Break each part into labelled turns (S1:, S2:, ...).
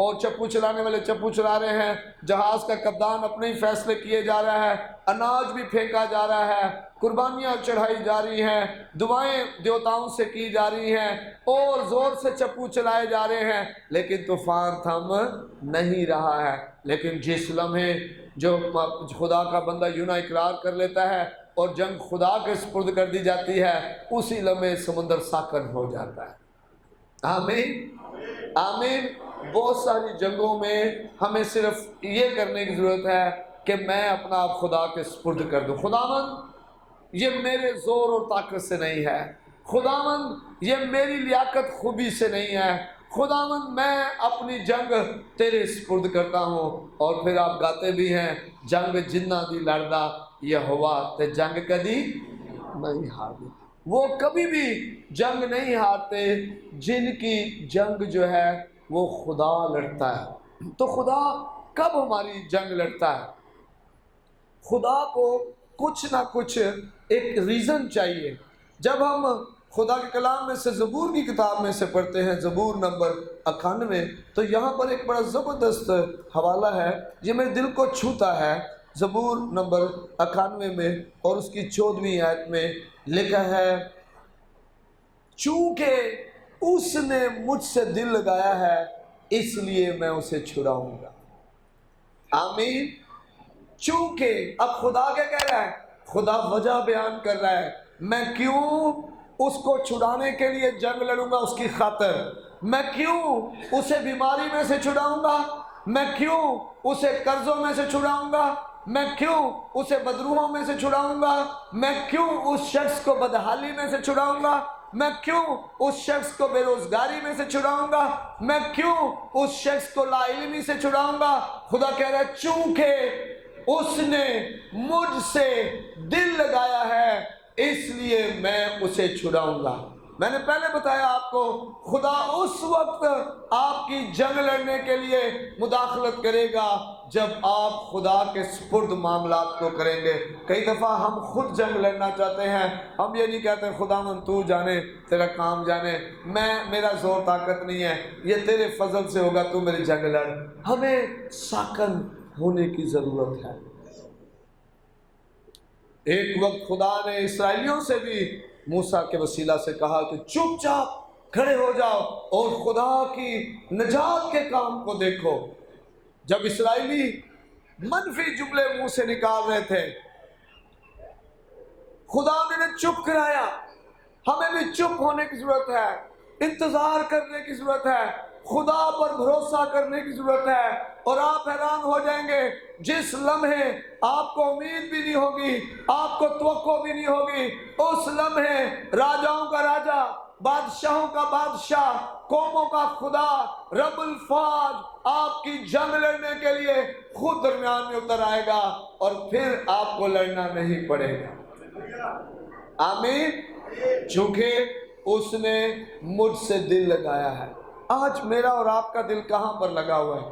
S1: اور چپو چلانے والے چپو چلا رہے ہیں، جہاز کا کپتان اپنے ہی فیصلے کیے جا رہا ہے، اناج بھی پھینکا جا رہا ہے، قربانیاں چڑھائی جا رہی ہیں، دعائیں دیوتاؤں سے کی جا رہی ہیں، اور زور سے چپو چلائے جا رہے ہیں، لیکن طوفان تھم نہیں رہا ہے۔ لیکن جس لمحے جو خدا کا بندہ یوں نہ اقرار کر لیتا ہے اور جنگ خدا کے سپرد کر دی جاتی ہے، اسی لمحے سمندر ساکن ہو جاتا ہے۔ آمین آمین۔ بہت ساری جنگوں میں ہمیں صرف یہ کرنے کی ضرورت ہے کہ میں اپنا آپ خدا کے سپرد کر دوں۔ خداوند یہ میرے زور اور طاقت سے نہیں ہے، خداوند یہ میری لیاقت خوبی سے نہیں ہے، خداوند میں اپنی جنگ تیرے سپرد کرتا ہوں۔ اور پھر آپ گاتے بھی ہیں، جنگ جنہ دی لڑدا یہ ہوا تے جنگ کدی نہیں ہارتے۔ وہ کبھی بھی جنگ نہیں ہارتے جن کی جنگ جو ہے وہ خدا لڑتا ہے۔ تو خدا کب ہماری جنگ لڑتا ہے؟ خدا کو کچھ نہ کچھ ایک ریزن چاہیے۔ جب ہم خدا کے کلام میں سے زبور کی کتاب میں سے پڑھتے ہیں، زبور نمبر 91، تو یہاں پر ایک بڑا زبردست حوالہ ہے، یہ میرے دل کو چھوتا ہے۔ زبور نمبر 91 میں اور اس کی 14ویں آیت میں لکھا ہے، چونکہ اس نے مجھ سے دل لگایا ہے اس لیے میں اسے چھڑاؤں گا۔ آمین۔ چونکہ اب خدا کیا کہہ رہا ہے؟ خدا وجہ بیان کر رہا ہے، میں کیوں اس کو چھڑانے کے لیے جنگ لڑوں گا اس کی خاطر، میں کیوں اسے بیماری میں سے چھڑاؤں گا، میں کیوں اسے قرضوں میں سے چھڑاؤں گا، میں کیوں اسے بدروحوں میں سے چھڑاؤں گا، میں کیوں اس شخص کو بدحالی میں سے چھڑاؤں گا، میں کیوں اس شخص کو بے روزگاری میں سے چھڑاؤں گا، میں کیوں اس شخص کو لا علمی سے چھڑاؤں گا۔ خدا کہہ رہا ہے چونکہ اس نے مجھ سے دل لگایا ہے اس لیے میں اسے چھڑاؤں گا۔ میں نے پہلے بتایا آپ کو، خدا اس وقت آپ کی جنگ لڑنے کے لیے مداخلت کرے گا جب آپ خدا کے سپرد معاملات کو کریں گے۔ کئی دفعہ ہم خود جنگ لڑنا چاہتے ہیں، ہم یہ نہیں کہتے خداوند تو جانے، تیرا کام جانے، میرا زور طاقت نہیں ہے، یہ تیرے فضل سے ہوگا، تو میری جنگ لڑ۔ ہمیں ساکن ہونے کی ضرورت ہے۔ ایک وقت خدا نے اسرائیلیوں سے بھی موسیٰ کے وسیلہ سے کہا کہ چپ چاپ کھڑے ہو جاؤ اور خدا کی نجات کے کام کو دیکھو۔ جب اسرائیلی منفی جملے منہ سے نکال رہے تھے، خدا نے انہیں چپ کرایا۔ ہمیں بھی چپ ہونے کی ضرورت ہے، انتظار کرنے کی ضرورت ہے، خدا پر بھروسہ کرنے کی ضرورت ہے۔ اور آپ حیران ہو جائیں گے، جس لمحے آپ کو امید بھی نہیں ہوگی، آپ کو توقع بھی نہیں ہوگی، اس لمحے راجاؤں کا راجا، بادشاہوں کا بادشاہ، قوموں کا خدا رب الفاظ آپ کی جنگ لڑنے کے لیے خود درمیان میں اتر آئے گا، اور پھر آپ کو لڑنا نہیں پڑے گا۔ آمین۔ چونکہ اس نے مجھ سے دل لگایا ہے۔ آج میرا اور آپ کا دل کہاں پر لگا ہوا ہے؟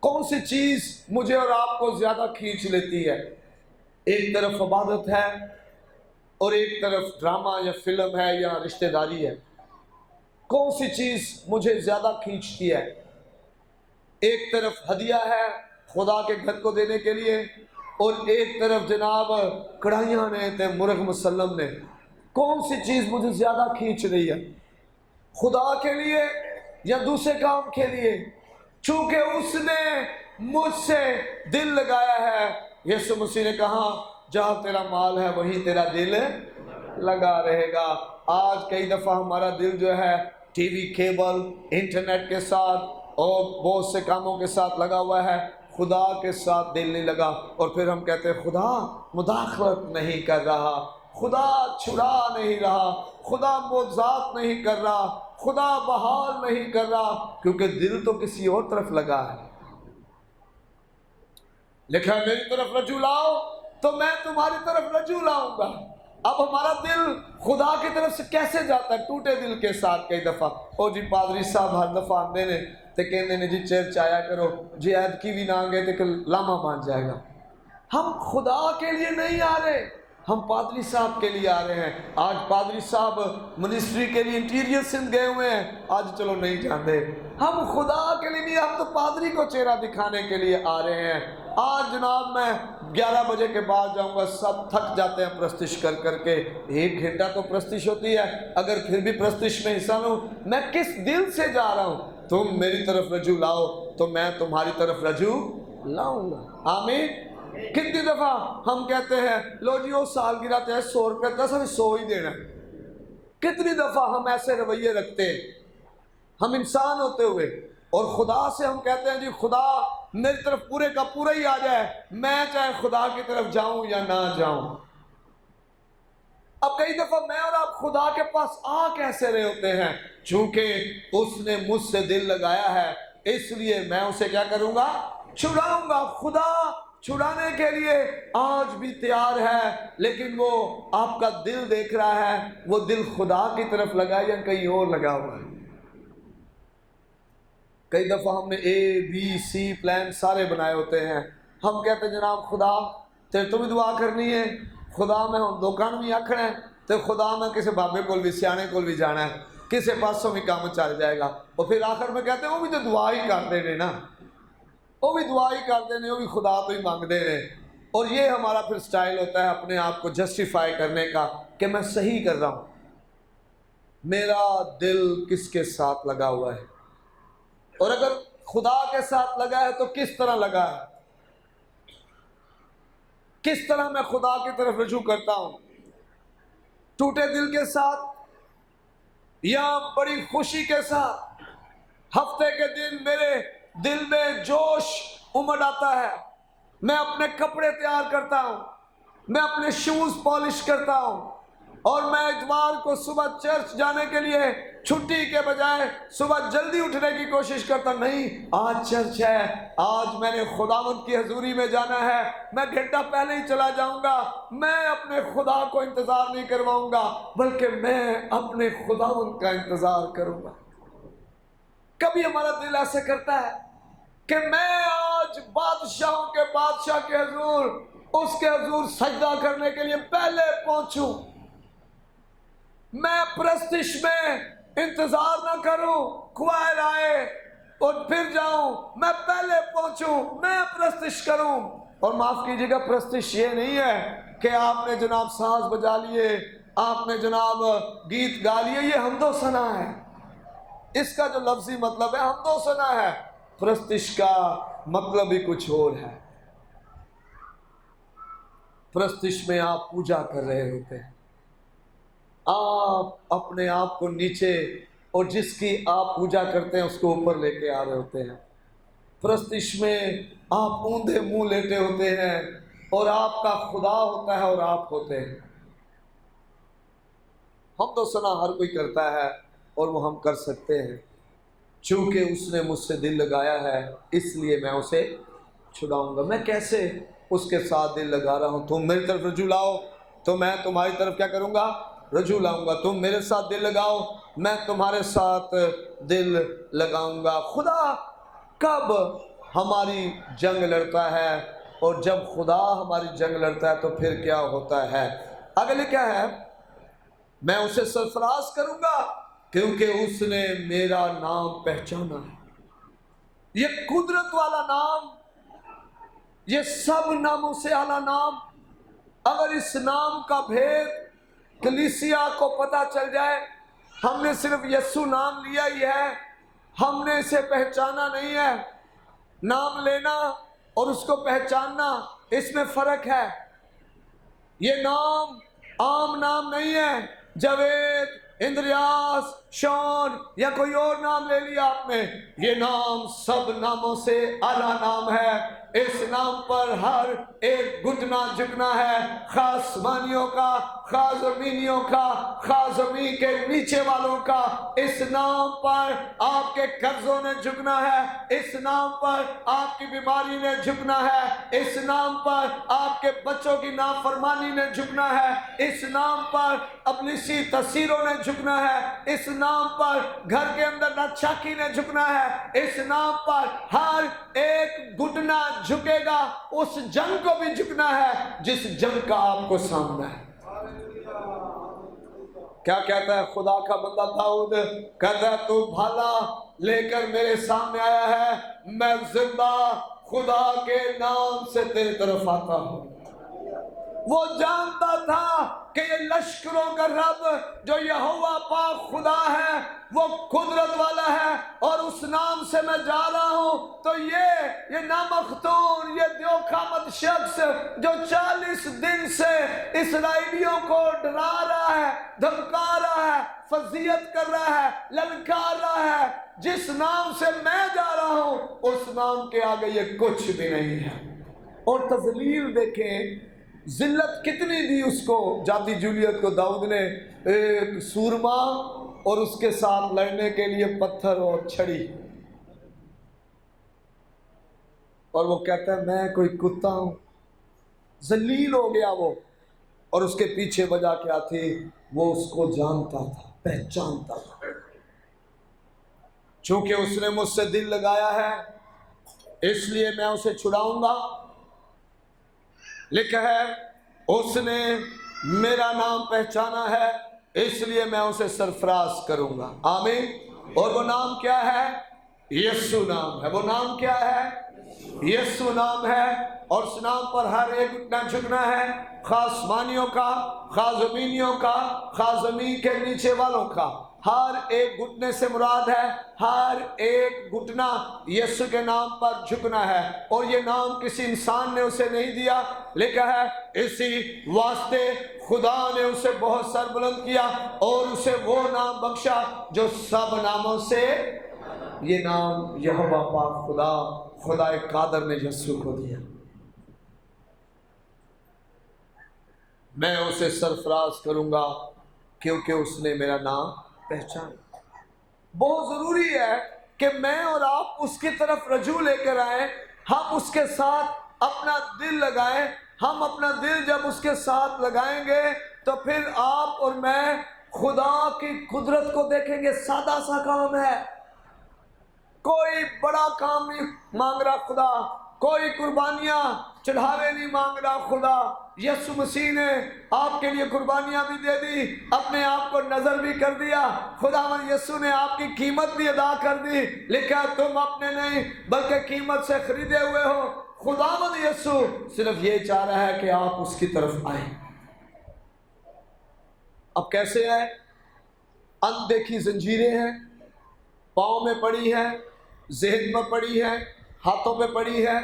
S1: کون سی چیز مجھے اور آپ کو زیادہ کھینچ لیتی ہے؟ ایک طرف عبادت ہے اور ایک طرف ڈرامہ یا فلم ہے یا رشتہ داری ہے۔ کون سی چیز مجھے زیادہ کھینچتی ہے؟ ایک طرف ہدیہ ہے خدا کے گھر کو دینے کے لیے، اور ایک طرف جناب کڑھائیاں نے تے مرغ مسلم نے۔ کون سی چیز مجھے زیادہ کھینچ رہی ہے؟ خدا کے لیے یا دوسرے کام کے لیے؟ چونکہ اس نے مجھ سے دل لگایا ہے۔ یسوع مسیح نے کہا جہاں تیرا مال ہے وہیں تیرا دل لگا رہے گا۔ آج کئی دفعہ ہمارا دل جو ہے ٹی وی، کیبل، انٹرنیٹ کے ساتھ اور بہت سے کاموں کے ساتھ لگا ہوا ہے، خدا کے ساتھ دل نہیں لگا۔ اور پھر ہم کہتے ہیں خدا مداخلت نہیں کر رہا، خدا چھڑا نہیں رہا، خدا معجزات نہیں کر رہا، خدا بحال نہیں کر رہا، کیونکہ دل تو کسی اور طرف لگا ہے۔ لکھا ہے میری طرف رجوع لاؤ تو میں تمہاری طرف رجوع لاؤں گا۔ اب ہمارا دل خدا کی طرف سے کیسے جاتا ہے؟ ٹوٹے دل کے ساتھ۔ کئی دفعہ او جی پادری صاحب ہر دفعہ آندے نے تے کہندے نے جی چرچ آیا کرو، جی عید کی بھی نہ گئے تے لاما مان جائے گا۔ ہم خدا کے لیے نہیں آ رہے، ہم پادری صاحب کے لیے آ رہے ہیں. آج پادری صاحب منسٹری کے لیے انٹیریئر سندھ گئے ہوئے ہیں, آج چلو نہیں جانتے. ہم خدا کے لیے نہیں, ہم تو پادری کو چہرہ دکھانے کے لیے آ رہے ہیں. آج جناب میں 11 بجے کے بعد جاؤں گا, سب تھک جاتے ہیں پرستش کر کر کے. 1 گھنٹہ تو پرستش ہوتی ہے, اگر پھر بھی پرستش میں حصہ لوں, میں کس دل سے جا رہا ہوں؟ تم میری طرف رجوع لاؤ تو میں تمہاری طرف رجوع لاؤں گا. آمین. کتنی دفعہ ہم کہتے ہیں لو جی وہ سالگرہ تے 100 روپے 10 ہمیں 100 ہی دینا. کتنی دفعہ ہم ایسے رویے رکھتے ہیں ہم انسان ہوتے ہوئے, اور خدا سے ہم کہتے ہیں جی خدا میری طرف پورے کا پورا ہی آ جائے, میں چاہے خدا کی طرف جاؤں یا نہ جاؤں. اب کئی دفعہ میں اور آپ خدا کے پاس آ کیسے رہے ہوتے ہیں؟ چونکہ اس نے مجھ سے دل لگایا ہے, اس لیے میں اسے کیا کروں گا؟ چھڑاؤں گا. خدا چھڑانے کے لیے آج بھی تیار ہے, لیکن وہ آپ کا دل دیکھ رہا ہے, وہ دل خدا کی طرف لگا یا کہیں اور لگا ہوا ہے. کئی دفعہ ہم نے ABC پلان سارے بنائے ہوتے ہیں. ہم کہتے ہیں جناب خدا تے تو بھی دعا کرنی ہے, خدا میں ہوں دکان بھی آکھنا ہے, تو خدا میں کسی بابے کو بھی سیانے کو بھی جانا ہے, کسی پاسوں بھی کام چل جائے گا. اور پھر آخر میں کہتے ہیں وہ بھی تو دعا ہی کر دے رہے نا, وہ بھی دعا ہی کر دے, وہ بھی خدا تو ہی مانگ دے رہے. اور یہ ہمارا پھر سٹائل ہوتا ہے اپنے آپ کو جسٹیفائی کرنے کا کہ میں صحیح کر رہا ہوں. میرا دل کس کے ساتھ لگا ہوا ہے؟ اور اگر خدا کے ساتھ لگا ہے تو کس طرح لگا ہے؟ کس طرح میں خدا کی طرف رجوع کرتا ہوں؟ ٹوٹے دل کے ساتھ یا بڑی خوشی کے ساتھ؟ ہفتے کے دن میرے دل میں جوش امڑ آتا ہے, میں اپنے کپڑے تیار کرتا ہوں, میں اپنے شوز پالش کرتا ہوں, اور میں اتوار کو صبح چرچ جانے کے لیے چھٹی کے بجائے صبح جلدی اٹھنے کی کوشش کرتا. نہیں, آج چرچ ہے, آج میں نے خداوند کی حضوری میں جانا ہے, میں گھنٹہ پہلے ہی چلا جاؤں گا. میں اپنے خدا کو انتظار نہیں کرواؤں گا, بلکہ میں اپنے خداوند کا انتظار کروں گا. کبھی ہمارا دل ایسے کرتا ہے کہ میں آج بادشاہوں کے بادشاہ کے حضور, اس کے حضور سجدہ کرنے کے لیے پہلے پہنچوں, میں پرستش میں انتظار نہ کروں کوائر آئے اور پھر جاؤں, میں پہلے پہنچوں, میں پرستش کروں. اور معاف کیجیے گا, پرستش یہ نہیں ہے کہ آپ نے جناب ساز بجا لیے, آپ نے جناب گیت گا لیے, یہ حمد و ثنا ہے. اس کا جو لفظی مطلب ہے حمد و ثنا ہے, پرستش کا مطلب ہی کچھ اور ہے. پرستش میں آپ پوجا کر رہے ہوتے ہیں, آپ اپنے آپ کو نیچے اور جس کی آپ پوجا کرتے ہیں اس کو اوپر لے کے آ رہے ہوتے ہیں. پرستش میں آپ اوندھے منہ لیٹے ہوتے ہیں اور آپ کا خدا ہوتا ہے اور آپ ہوتے ہیں. حمد و ثنا ہر کوئی کرتا ہے اور وہ ہم کر سکتے ہیں, چونکہ اس نے مجھ سے دل لگایا ہے, اس لیے میں اسے چھڑاؤں گا. میں کیسے اس کے ساتھ دل لگا رہا ہوں؟ تم میری طرف رجوع لاؤ تو میں تمہاری طرف کیا کروں گا؟ رجوع لاؤں گا. تم میرے ساتھ دل لگاؤ, میں تمہارے ساتھ دل لگاؤں گا. خدا کب ہماری جنگ لڑتا ہے, اور جب خدا ہماری جنگ لڑتا ہے تو پھر کیا ہوتا ہے؟ اگلے کیا ہے؟ میں اسے سرفراز کروں گا کیونکہ اس نے میرا نام پہچانا ہے. یہ قدرت والا نام, یہ سب ناموں سے اعلیٰ نام. اگر اس نام کا بھید کلیسیا کو پتہ چل جائے, ہم نے صرف یسوع نام لیا ہی ہے, ہم نے اسے پہچانا نہیں ہے. نام لینا اور اس کو پہچاننا, اس میں فرق ہے. یہ نام عام نام نہیں ہے, جاوید, اندریاس, شون یا کوئی اور نام لے لیا آپ نے. یہ نام سب ناموں سے اعلیٰ نام ہے. اس نام پر ہر ایک گھٹنا جھکنا ہے, خاص آسمانیوں کا, خاص زمینیوں کا, خاص زمین کے نیچے والوں کا. اس نام پر آپ کے قرضوں نے جھکنا ہے, اس نام پر آپ کی بیماری نے جھکنا ہے, اس نام پر آپ کے بچوں کی نافرمانی نے جھکنا ہے, اس نام پر ابلیسی تاثیروں نے جھکنا ہے, اس نام پر گھر کے اندر نہ چاکی نے جھکنا ہے، اس نام پر ہر ایک گھٹنا جھکے گا، اس جنگ کو بھی جھکنا ہے جس جنگ کا آپ کو سامنا ہے۔ کیا کہتا ہے خدا کا بندہ داؤد؟ کہتا ہے تو بھالا لے کر میرے سامنے آیا ہے، میں زندہ خدا کے نام سے تیری طرف آتا ہوں۔ وہ جانتا تھا کہ یہ لشکروں کا رب جو یہوہ پاک خدا ہے وہ قدرت والا ہے، اور اس نام سے میں جا رہا ہوں تو یہ نامختون، یہ دیوقامت شخص جو 40 دن سے اسرائیلیوں کو ڈرا رہا ہے، دھمکا رہا ہے، فضیحت کر رہا ہے، للکار رہا ہے، جس نام سے میں جا رہا ہوں اس نام کے آگے یہ کچھ بھی نہیں ہے۔ اور تذلیل دیکھیں، ذلت کتنی دی اس کو، جاتی جولیت کو داؤد نے، ایک سورما اور اس کے ساتھ لڑنے کے لیے پتھر اور چھڑی، اور وہ کہتا ہے میں کوئی کتا ہوں، ذلیل ہو گیا وہ، اور اس کے پیچھے وجہ کیا تھی؟ وہ اس کو جانتا تھا، پہچانتا تھا، چونکہ اس نے مجھ سے دل لگایا ہے اس لیے میں اسے چھڑاؤں گا۔ لکھا ہے اس نے میرا نام پہچانا ہے اس لیے میں اسے سرفراز کروں گا۔ آمین۔ اور وہ نام کیا ہے؟ یسوع نام ہے۔ وہ نام کیا ہے؟ یسوع نام ہے، اور اس نام پر ہر ایک اٹھنا جھکنا ہے، خواہ آسمانیوں کا، خواہ زمینیوں کا، خواہ زمین کے نیچے والوں کا، ہر ایک گھٹنے سے مراد ہے ہر ایک گھٹنا یسوع کے نام پر جھکنا ہے۔ اور یہ نام کسی انسان نے اسے نہیں دیا، لکھا ہے اسی واسطے خدا نے اسے بہت سر بلند کیا اور اسے وہ نام بخشا جو سب ناموں سے، یہ نام یہوہ پاک خدا، خدا قادر نے یسوع کو دیا۔ میں اسے سرفراز کروں گا کیونکہ اس نے میرا نام پہچانا۔ بہت ضروری ہے کہ میں اور آپ اس کی طرف رجوع لے کر آئیں، ہم اس کے ساتھ اپنا دل لگائیں۔ ہم اپنا دل جب اس کے ساتھ لگائیں گے تو پھر آپ اور میں خدا کی قدرت کو دیکھیں گے۔ سادہ سا کام ہے، کوئی بڑا کام نہیں مانگ رہا خدا، کوئی قربانیاں چڑھاوے نہیں مانگ رہا خدا۔ یسوع مسیح نے آپ کے لیے قربانیاں بھی دے دی، اپنے آپ کو نظر بھی کر دیا، خداوند یسوع نے آپ کی قیمت بھی ادا کر دی۔ لکھا تم اپنے نہیں بلکہ قیمت سے خریدے ہوئے ہو۔ خداوند یسوع صرف یہ چاہ رہا ہے کہ آپ اس کی طرف آئیں۔ اب کیسے آئے؟ اندیکھی زنجیریں ہیں، پاؤں میں پڑی ہے، ذہن میں پڑی ہے، ہاتھوں پہ پڑی ہے،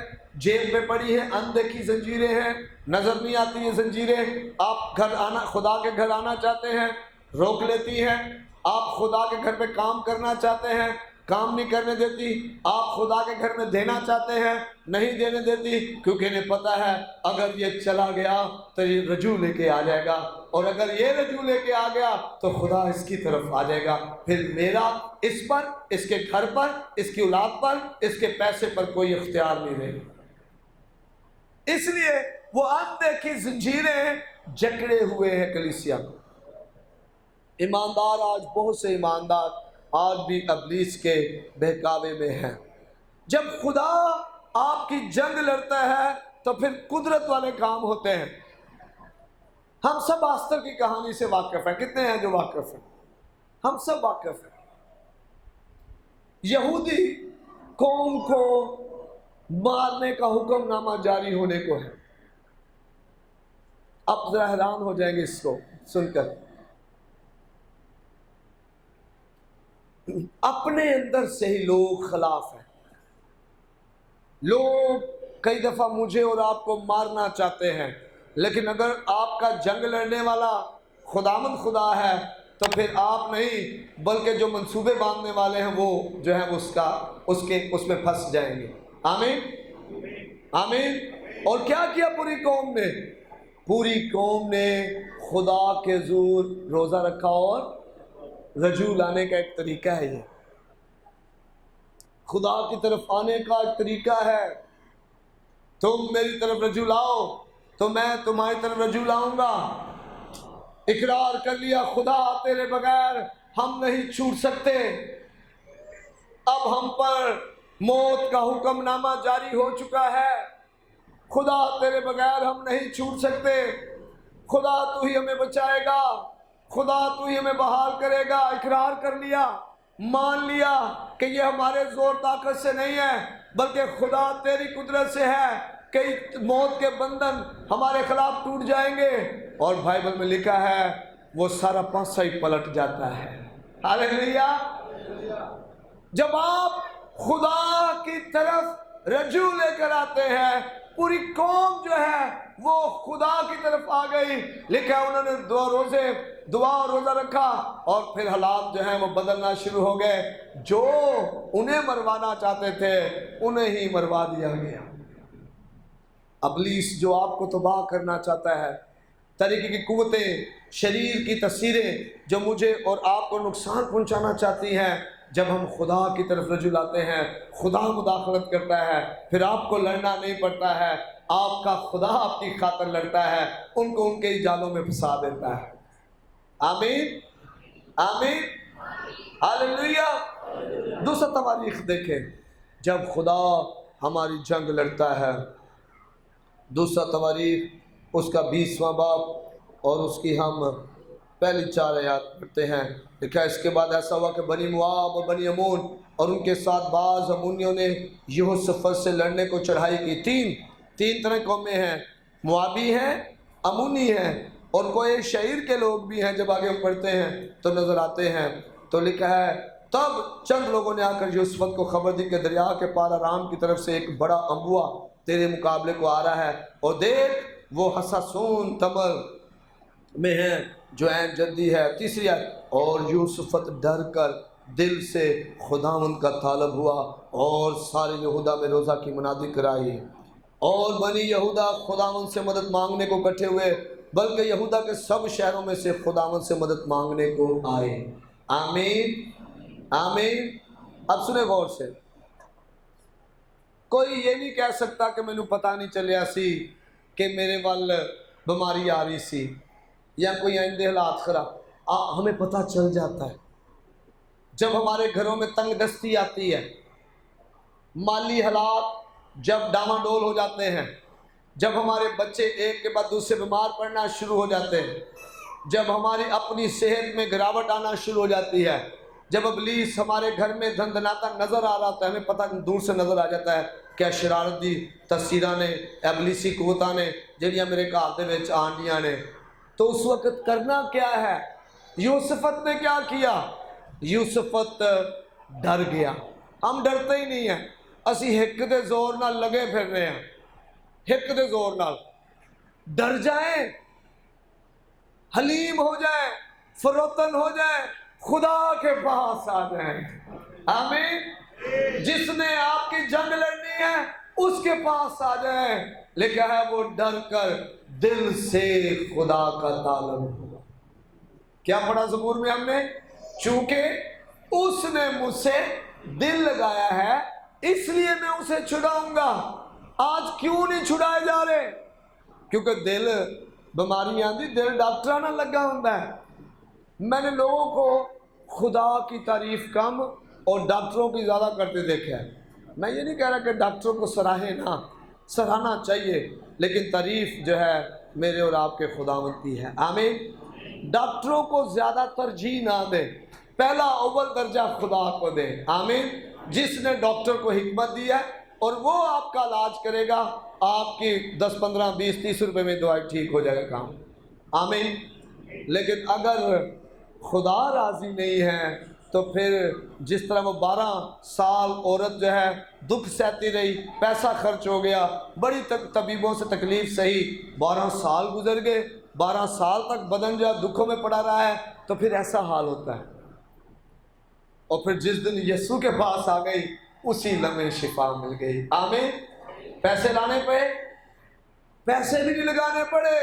S1: جیب میں پڑی ہے، اندیکھی زنجیریں ہیں، نظر نہیں آتی یہ زنجیریں۔ آپ گھر آنا، خدا کے گھر آنا چاہتے ہیں، روک لیتی ہیں۔ آپ خدا کے گھر پہ کام کرنا چاہتے ہیں، کام نہیں کرنے دیتی۔ آپ خدا کے گھر میں دینا چاہتے ہیں، نہیں دینے دیتی، کیونکہ انہیں پتہ ہے اگر یہ چلا گیا تو یہ رجوع لے کے آ جائے گا، اور اگر یہ رجوع لے کے آ گیا تو خدا اس کی طرف آ جائے گا، پھر میرا اس پر، اس کے گھر پر، اس کی اولاد پر، اس کے پیسے پر کوئی اختیار نہیں رہے گا۔ اس لیے وہ اندیکھی زنجیریں جکڑے ہوئے ہیں کلیسیا کو۔ ایماندار، آج بہت سے ایماندار آج بھی ابلیس کے بہکاوے میں ہیں۔ جب خدا آپ کی جنگ لڑتا ہے تو پھر قدرت والے کام ہوتے ہیں۔ ہم سب آستر کی کہانی سے واقف ہیں، کتنے ہیں جو واقف ہیں؟ ہم سب واقف ہیں۔ یہودی قوم کو مارنے کا حکم نامہ جاری ہونے کو ہے۔ آپ ذرا حیران ہو جائیں گے اس کو سن کر۔ اپنے اندر سے ہی لوگ خلاف ہیں۔ لوگ کئی دفعہ مجھے اور آپ کو مارنا چاہتے ہیں، لیکن اگر آپ کا جنگ لڑنے والا خداوند خدا ہے تو پھر آپ نہیں بلکہ جو منصوبے باندھنے والے ہیں وہ جو ہے اس میں پھنس جائیں گے۔ آمین آمین۔ اور کیا کیا پوری قوم نے؟ پوری قوم نے خدا کے حضور روزہ رکھا، اور رجوع لانے کا ایک طریقہ ہے، یہ خدا کی طرف آنے کا ایک طریقہ ہے۔ تم میری طرف رجوع لاؤ تو میں تمہاری طرف رجوع لاؤں گا۔ اقرار کر لیا خدا تیرے بغیر ہم نہیں چھوٹ سکتے۔ اب ہم پر موت کا حکم نامہ جاری ہو چکا ہے۔ خدا تیرے بغیر ہم نہیں چھوٹ سکتے۔ خدا تو ہی ہمیں بچائے گا، خدا تو ہی ہمیں بحال کرے گا۔ اقرار کر لیا، مان لیا کہ یہ ہمارے زور طاقت سے نہیں ہے، بلکہ خدا تیری قدرت سے ہے کہ موت کے بندھن ہمارے خلاف ٹوٹ جائیں گے۔ اور بائبل میں لکھا ہے وہ سارا پانسا ہی پلٹ جاتا ہے۔ ہاللیلویا۔ جب آپ خدا کی طرف رجوع لے کر آتے ہیں، پوری قوم جو ہے وہ خدا کی طرف آ گئی۔ لکھا ہے انہوں نے دعا اور روزہ رکھا، اور پھر حالات جو ہیں وہ بدلنا شروع ہو گئے۔ جو انہیں مروانا چاہتے تھے انہیں ہی مروا دیا گیا۔ ابلیس جو آپ کو تباہ کرنا چاہتا ہے، طریقے کی قوتیں، شریر کی تاثیریں جو مجھے اور آپ کو نقصان پہنچانا چاہتی ہیں، جب ہم خدا کی طرف رجوع لاتے ہیں، خدا مداخلت کرتا ہے۔ پھر آپ کو لڑنا نہیں پڑتا ہے، آپ کا خدا آپ کی خاطر لڑتا ہے، ان کو ان کے ہی جالوں میں پھنسا دیتا ہے۔ آمین، آمین، ہاللیلویا۔ دوسرا تواریخ دیکھیں، جب خدا ہماری جنگ لڑتا ہے۔ دوسرا تواریخ اس کا 20واں باب اور اس کی ہم پہلی 4 آیات پڑھتے ہیں۔ لکھا اس کے بعد ایسا ہوا کہ بنی مواب اور بنی امون اور ان کے ساتھ بعض امونیوں نے یہوشافط سے لڑنے کو چڑھائی کی۔ تین طرح قومیں ہیں، موابی ہیں، امونی ہیں، اور کوئی شعیر کے لوگ بھی ہیں۔ جب آگے ہم پڑھتے ہیں تو نظر آتے ہیں، تو لکھا ہے تب چند لوگوں نے آ کر یہوشافط کو خبر دی کہ دریا کے پار ارام کی طرف سے ایک بڑا انبوا تیرے مقابلے کو آ رہا ہے، اور دیکھ وہ حساسون تمر میں ہے جو عین جدی ہے۔ تیسری آیت، اور یہوشافط ڈر کر دل سے خداوند کا طالب ہوا اور سارے یہودا میں روزہ کی منادی کرائی، اور بنی یہودا خداوند سے مدد مانگنے کو اکٹھے ہوئے، بلکہ یہودا کے سب شہروں میں سے خداوند سے مدد مانگنے کو آئے۔ آمین، آمین۔ اب سنیں غور سے، کوئی یہ نہیں کہہ سکتا کہ مینوں پتہ نہیں چلیا سی کہ میرے وال بیماری آ رہی سی یا کوئی آئندے حالات خراب۔ ہمیں پتہ چل جاتا ہے جب ہمارے گھروں میں تنگ دستی آتی ہے، مالی حالات جب ڈاواڈول ہو جاتے ہیں، جب ہمارے بچے ایک کے بعد دوسرے بیمار پڑنا شروع ہو جاتے ہیں، جب ہماری اپنی صحت میں گراوٹ آنا شروع ہو جاتی ہے، جب ابلیس ہمارے گھر میں دھندناتا نظر آ رہا ہوتا ہے، ہمیں پتہ دور سے نظر آ جاتا ہے کہ شرارتی تاثیراں نے، ابلیسی قوتاں نے جڑیاں میرے گھر دے وچ آنڈیاں نے۔ تو اس وقت کرنا کیا ہے؟ یہوشافط نے کیا کیا؟ یہوشافط ڈر گیا۔ ہم ڈرتے ہی نہیں ہیں، اسی ہک دے زور نال لگے پھر رہے ہیں، ہک دے زور نال ڈر جائیں، حلیم ہو جائیں، فروتن ہو جائیں، خدا کے پاس آ جائیں۔ آمین۔ جس نے آپ کی جنگ لڑنی ہے اس کے پاس آ جائیں۔ لکھا ہے وہ ڈر کر دل سے خدا کا طالب ہوا۔ کیا پڑھا زبور میں ہم نے؟ چونکہ اس نے مجھ سے دل لگایا ہے اس لیے میں اسے چھڑاؤں گا۔ آج کیوں نہیں چھڑائے جا رہے؟ کیونکہ دل بیماری آندی، دل ڈاکٹرانہ لگا ہوتا ہے۔ میں نے لوگوں کو خدا کی تعریف کم اور ڈاکٹروں کی زیادہ کرتے دیکھا ہے۔ میں یہ نہیں کہہ رہا کہ ڈاکٹروں کو سراہے نہ، سراہنا چاہیے، لیکن تعریف جو ہے میرے اور آپ کے خداوند کی ہے۔ آمین۔ ڈاکٹروں کو زیادہ ترجیح نہ دیں، پہلا اول درجہ خدا کو دیں۔ آمین۔ جس نے ڈاکٹر کو حکمت دی ہے اور وہ آپ کا علاج کرے گا، آپ کی 10 15 20 30 روپے میں دوائی ٹھیک ہو جائے گا کام۔ آمین۔ لیکن اگر خدا راضی نہیں ہے تو پھر جس طرح وہ 12 سال عورت جو ہے دکھ سہتی رہی، پیسہ خرچ ہو گیا، بڑی طبیبوں سے تکلیف سہی، 12 سال گزر گئے، 12 سال تک بدن جو ہے دکھوں میں پڑا رہا ہے، تو پھر ایسا حال ہوتا ہے۔ اور پھر جس دن یسوع کے پاس آ گئی اسی لمحے شفا مل گئی۔ آمین۔ پیسے لانے پڑے، پیسے بھی نہیں لگانے پڑے،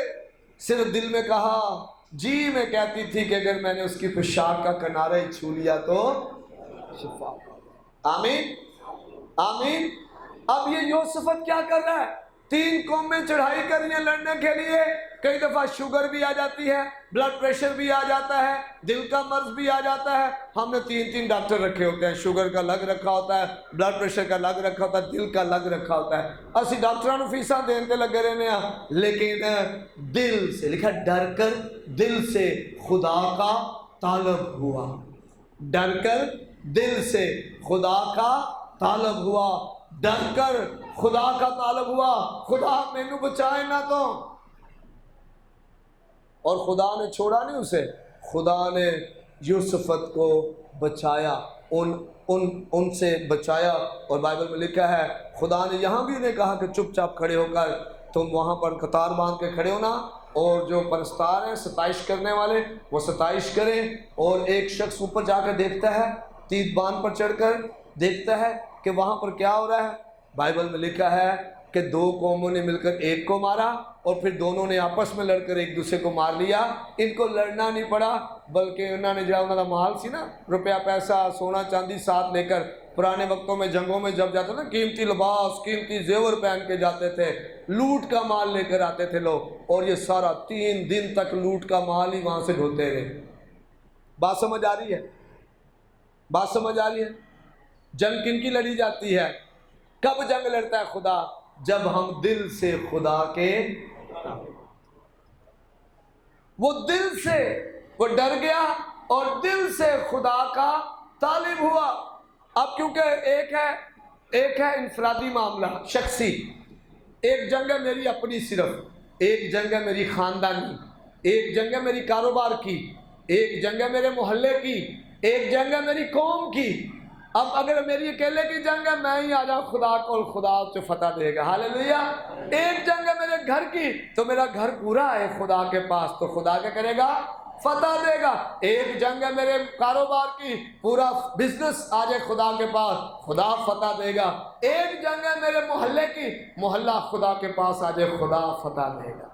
S1: صرف دل میں کہا، جی میں کہتی تھی کہ اگر میں نے اس کی پوشاک کا کنارہ ہی چھو لیا تو شفا۔ آمین، آمین۔ اب یہ یہوشافط کیا کر رہا ہے؟ 3 قومیں چڑھائی کر رہی ہیں لڑنے کے لیے، کئی دفعہ شوگر بھی آ جاتی ہے، بلڈ پریشر بھی آ جاتا ہے، دل کا مرض بھی آ جاتا ہے. ہم نے 3 ڈاکٹر رکھے ہوتے ہیں، شوگر کا الگ رکھا ہوتا ہے، بلڈ پریشر کا الگ رکھا ہوتا ہے، دل کا الگ رکھا ہوتا ہے. اسی ڈاکٹروں نے فیساں دین لگے رہنے ہیں، لیکن دل سے لکھا ڈر کر دل سے خدا کا طالب ہوا. ڈر کر دل سے خدا کا طالب ہوا، ڈر کر خدا کا طالب ہوا. خدا مینوں بچائے نہ تو. اور خدا نے چھوڑا نہیں اسے، خدا نے یوسفت کو بچایا، ان سے بچایا. اور بائبل میں لکھا ہے خدا نے یہاں بھی انہیں کہا کہ چپ چاپ کھڑے ہو کر تم وہاں پر قطار باندھ کے کھڑے ہونا، اور جو پرستار ہیں ستائش کرنے والے وہ ستائش کریں. اور ایک شخص اوپر جا کر دیکھتا ہے، تیت بان پر چڑھ کر دیکھتا ہے کہ وہاں پر کیا ہو رہا ہے. بائبل میں لکھا ہے کہ 2 قوموں نے مل کر ایک کو مارا، اور پھر دونوں نے آپس میں لڑ کر ایک دوسرے کو مار لیا. ان کو لڑنا نہیں پڑا، بلکہ انہوں نے جو انہوں کا مال سی نا، روپیہ پیسہ سونا چاندی ساتھ لے کر، پرانے وقتوں میں جنگوں میں جب جاتے نا قیمتی لباس قیمتی زیور پہن کے جاتے تھے، لوٹ کا مال لے کر آتے تھے لوگ، اور یہ سارا 3 دن تک لوٹ کا مال ہی وہاں سے ڈھوتے رہے. بات سمجھ آ رہی ہے؟ بات سمجھ آ رہی ہے؟ جنگ کن کی لڑی جاتی ہے؟ کب جنگ لڑتا ہے خدا؟ جب ہم دل سے خدا کے، وہ دل سے وہ ڈر گیا اور دل سے خدا کا طالب ہوا. اب کیونکہ ایک ہے انفرادی معاملہ شخصی، ایک جنگ ہے میری اپنی صرف، ایک جنگ ہے میری خاندانی، ایک جنگ ہے میری کاروبار کی، ایک جنگ ہے میرے محلے کی، ایک جنگ ہے میری قوم کی. اب اگر میری اکیلے کی جنگ ہے، میں ہی آ جاؤں خدا کو، خدا سے فتح دے گا. ہاللیلویا. ایک جنگ ہے میرے گھر کی، تو میرا گھر پورا ہے خدا کے پاس، تو خدا کیا کرے گا؟ فتح دے گا. ایک جنگ ہے میرے کاروبار کی، پورا بزنس آ جائے خدا کے پاس، خدا فتح دے گا. ایک جنگ ہے میرے محلے کی، محلہ خدا کے پاس آ جائے، خدا فتح دے گا.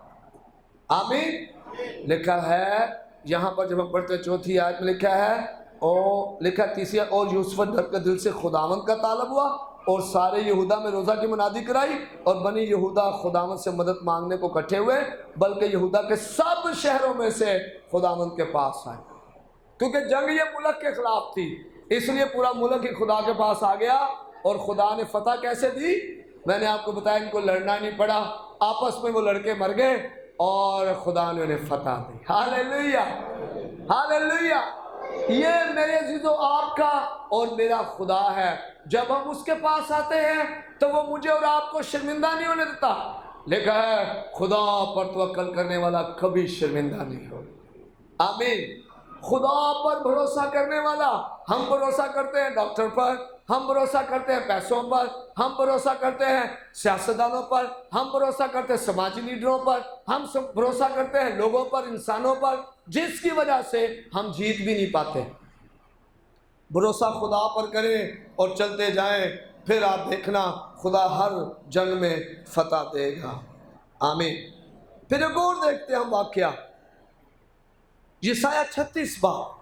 S1: آمین. لکھا ہے یہاں پر جب ہم پڑھتے 4 آیت میں لکھا ہے، اور لکھا 3 اور یوسف ڈر کر دل سے خداوند کا طالب ہوا، اور سارے یہودا میں روزہ کی منادی کرائی، اور بنی یہودا خداوند سے مدد مانگنے کو اکٹھے ہوئے، بلکہ یہودا کے سب شہروں میں سے خداوند کے پاس آئے. کیونکہ جنگ یہ ملک کے خلاف تھی، اس لیے پورا ملک ہی خدا کے پاس آ گیا. اور خدا نے فتح کیسے دی؟ میں نے آپ کو بتایا، ان کو لڑنا نہیں پڑا، آپس میں وہ لڑکے مر گئے اور خدا نے انہیں فتح دی. ہاللیلویا ہاللیلویا. یہ میرے عزیزو آپ کا اور میرا خدا ہے. جب ہم اس کے پاس آتے ہیں تو وہ مجھے اور آپ کو شرمندہ نہیں ہونے دیتا. لکھا ہے خدا پر توکل کرنے والا کبھی شرمندہ نہیں ہو. آمین. خدا پر بھروسہ کرنے والا، ہم بھروسہ کرتے ہیں ڈاکٹر پر، ہم بھروسہ کرتے ہیں پیسوں پر، ہم بھروسہ کرتے ہیں سیاستدانوں پر، ہم بھروسہ کرتے ہیں سماجی لیڈروں پر، ہم بھروسہ کرتے ہیں لوگوں پر، انسانوں پر، جس کی وجہ سے ہم جیت بھی نہیں پاتے. بھروسہ خدا پر کریں اور چلتے جائیں، پھر آپ دیکھنا خدا ہر جنگ میں فتح دے گا. آمین. پھر ایک اور دیکھتے ہیں ہم واقعہ، یسایہ 36 باب،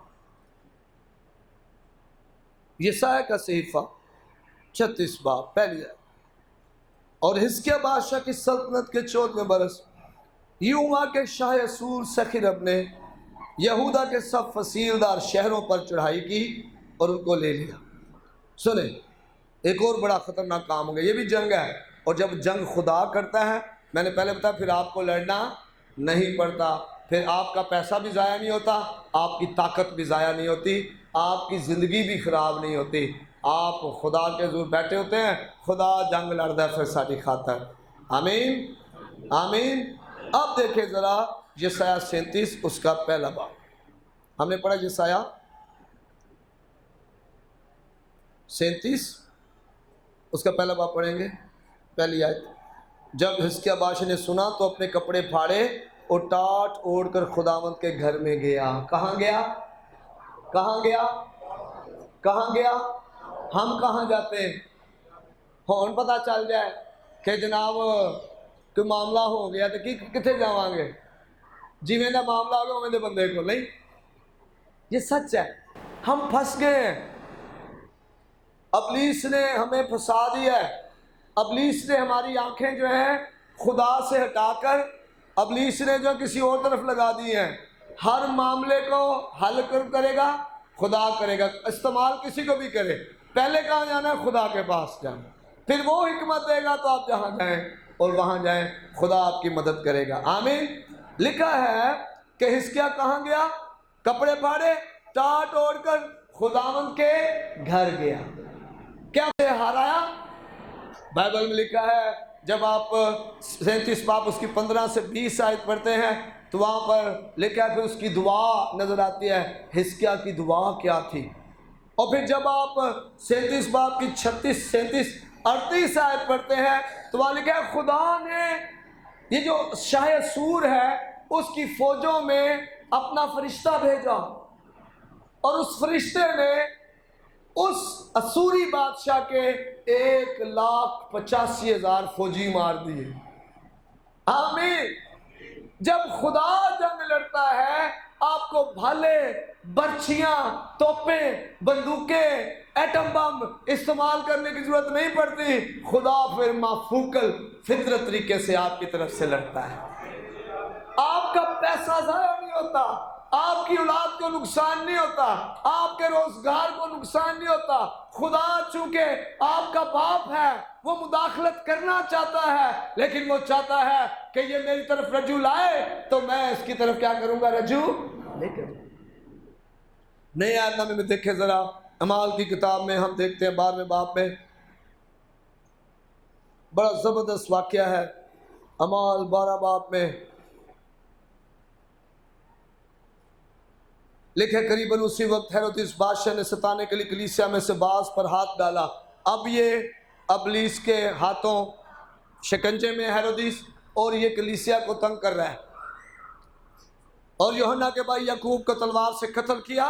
S1: یسایہ کا صحیفہ 36 باب پہلی آیت. اور حزقیہ بادشاہ کی سلطنت کے 14ویں برس یوں ہوا کہ شاہ اسور سخرب نے یہودا کے سب فصیلدار شہروں پر چڑھائی کی اور ان کو لے لیا. سنیں، ایک اور بڑا خطرناک کام ہو گیا. یہ بھی جنگ ہے، اور جب جنگ خدا کرتا ہے، میں نے پہلے بتایا، پھر آپ کو لڑنا نہیں پڑتا، پھر آپ کا پیسہ بھی ضائع نہیں ہوتا، آپ کی طاقت بھی ضائع نہیں ہوتی، آپ کی زندگی بھی خراب نہیں ہوتی. آپ خدا کے حضور بیٹھے ہوتے ہیں، خدا جنگ لڑتا ہے پھر ساری خاطر. آمین آمین. اب دیکھیں ذرا یسایہ 37 اس کا پہلا باب. ہم نے پڑھا یسایہ 37 اس کا پہلا باب پڑھیں گے. پہلی آیت. جب حزقیہ بادشاہ نے سنا تو اپنے کپڑے پھاڑے اور ٹاٹ اوڑھ کر خداوند کے گھر میں گیا. کہاں گیا؟ کہاں گیا؟ کہاں گیا؟ ہم کہاں جاتے ہیں؟ ہون پتہ چل جائے کہ جناب کوئی معاملہ ہو گیا تو کتنے جاواں گے؟ جی میں دا معاملہ ہو گیا میں بندے کو نہیں. یہ سچ ہے، ہم پھنس گئے ہیں. ابلیس نے ہمیں پھنسا دیا ہے. ابلیس نے ہماری آنکھیں جو ہیں خدا سے ہٹا کر ابلیس نے جو کسی اور طرف لگا دی ہیں، ہر معاملے کو حل کرے گا خدا کرے گا، استعمال کسی کو بھی کرے، پہلے کہاں جانا ہے؟ خدا کے پاس جانا، پھر وہ حکمت دے گا تو آپ جہاں جائیں اور وہاں جائیں، خدا آپ کی مدد کرے گا، آمین۔ لکھا ہے کہ حزقیاہ کہاں گیا؟ کپڑے پھاڑے، ٹاٹ اوڑھ کر خداوند کے گھر گیا۔ کیا سے ہرایا؟ بائبل میں لکھا ہے، جب آپ 37 باب اس کی 15 سے 20 آیت پڑھتے ہیں تو وہاں پر لکھا ہے، پھر اس کی دعا نظر آتی ہے۔ حزقیاہ کی دعا کیا تھی؟ اور پھر جب آپ 37 باب کی 36، 37، 38 آیت پڑھتے ہیں تو وہاں لکھا ہے خدا نے یہ جو شاہ سور ہے اس کی فوجوں میں اپنا فرشتہ بھیجا، اور اس فرشتے نے اس اسوری بادشاہ کے 1,85,000 فوجی مار دیے، آمین۔ جب خدا جنگ لڑتا ہے آپ کو بھالے، برچھیاں، توپیں، بندوقیں، ایٹم بم استعمال کرنے کی ضرورت نہیں پڑتی، خدا پھر مافوقل فطرت طریقے سے آپ کی طرف سے لڑتا ہے۔ آپ کا پیسہ ضائع نہیں ہوتا، آپ کی اولاد کو نقصان نہیں ہوتا، آپ کے روزگار کو نقصان نہیں ہوتا۔ خدا چونکہ آپ کا باپ ہے، وہ مداخلت کرنا چاہتا ہے، لیکن وہ چاہتا ہے کہ یہ میری طرف رجوع لائے تو میں اس کی طرف کیا کروں گا؟ رجوع نہیں کروں۔ نئے آیت نامے میں دیکھیں ذرا، اعمال کی کتاب میں ہم دیکھتے ہیں 12ویں باب میں بڑا زبردست واقعہ ہے۔ اعمال 12 باب میں لکھے، قریباً اسی وقت ہیرودیس بادشاہ نے ستانے کے لیے کلیسیا میں سے بعض پر ہاتھ ڈالا۔ اب یہ ابلیس کے ہاتھوں شکنجے میں ہیرودیس، اور یہ کلیسیا کو تنگ کر رہا ہے، اور یوحنا کے بھائی یعقوب کو تلوار سے قتل کیا۔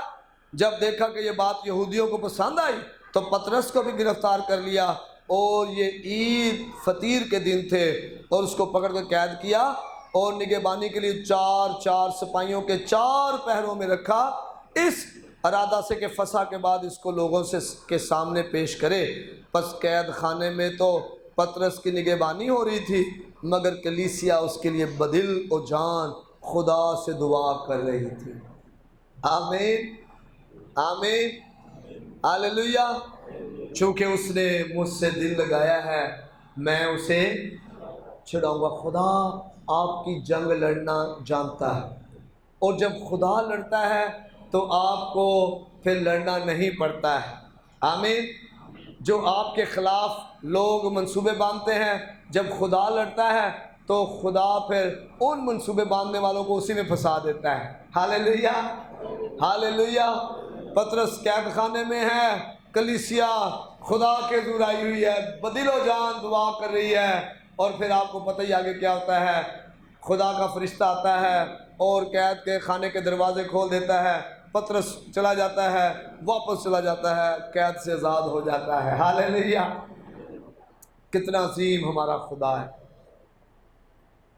S1: جب دیکھا کہ یہ بات یہودیوں کو پسند آئی تو پطرس کو بھی گرفتار کر لیا، اور یہ عید فطیر کے دن تھے، اور اس کو پکڑ کر قید کیا اور نگہبانی کے لیے 4 سپاہیوں کے 4 پہروں میں رکھا، اس ارادہ سے کہ فسح کے بعد اس کو لوگوں کے سامنے پیش کرے۔ پس قید خانے میں تو پطرس کی نگہبانی ہو رہی تھی، مگر کلیسیا اس کے لیے بدل و جان خدا سے دعا کر رہی تھی، آمین، آمین، ہاللویہ۔ چونکہ اس نے مجھ سے دل لگایا ہے میں اسے چھڑاؤں گا۔ خدا آپ کی جنگ لڑنا جانتا ہے، اور جب خدا لڑتا ہے تو آپ کو پھر لڑنا نہیں پڑتا ہے، آمین۔ جو آپ کے خلاف لوگ منصوبے باندھتے ہیں، جب خدا لڑتا ہے تو خدا پھر ان منصوبے باندھنے والوں کو اسی میں پھنسا دیتا ہے، ہاللویہ، ہاللویہ۔ پطرس قید خانے میں ہے، کلیسیا خدا کے حضور آئی ہوئی ہے، بدل و جان دعا کر رہی ہے، اور پھر آپ کو پتہ ہی آگے کیا ہوتا ہے۔ خدا کا فرشتہ آتا ہے اور قید کے خانے کے دروازے کھول دیتا ہے، پطرس چلا جاتا ہے، واپس چلا جاتا ہے، قید سے آزاد ہو جاتا ہے، ہاللویہ۔ کتنا عظیم ہمارا خدا ہے،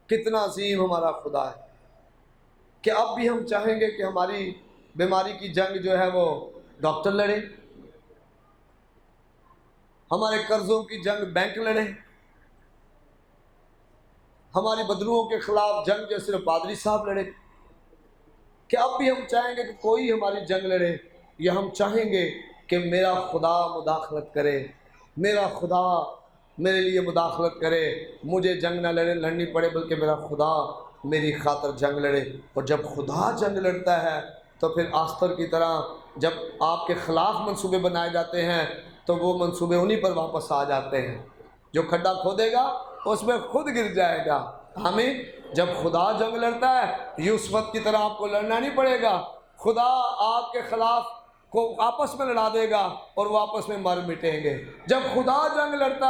S1: کتنا عظیم ہمارا خدا ہے، کہ اب بھی ہم چاہیں گے کہ ہماری بیماری کی جنگ جو ہے وہ ڈاکٹر لڑے، ہمارے قرضوں کی جنگ بینک لڑے، ہماری بدلوؤں کے خلاف جنگ جو صرف پادری صاحب لڑے، کہ اب بھی ہم چاہیں گے کہ کوئی ہماری جنگ لڑے، یا ہم چاہیں گے کہ میرا خدا مداخلت کرے، میرا خدا میرے لیے مداخلت کرے، مجھے جنگ نہ لڑنی پڑے بلکہ میرا خدا میری خاطر جنگ لڑے۔ اور جب خدا جنگ لڑتا ہے تو پھر آستر کی طرح جب آپ کے خلاف منصوبے بنائے جاتے ہیں تو وہ منصوبے انہی پر واپس آ جاتے ہیں۔ جو کھڈا کھودے گا اس میں خود گر جائے گا، آمین۔ جب خدا جنگ لڑتا ہے یوسف کی طرح آپ کو لڑنا نہیں پڑے گا، خدا آپ کے خلاف کو آپس میں لڑا دے گا اور وہ آپس میں مر مٹیں گے۔ جب خدا جنگ لڑتا ہے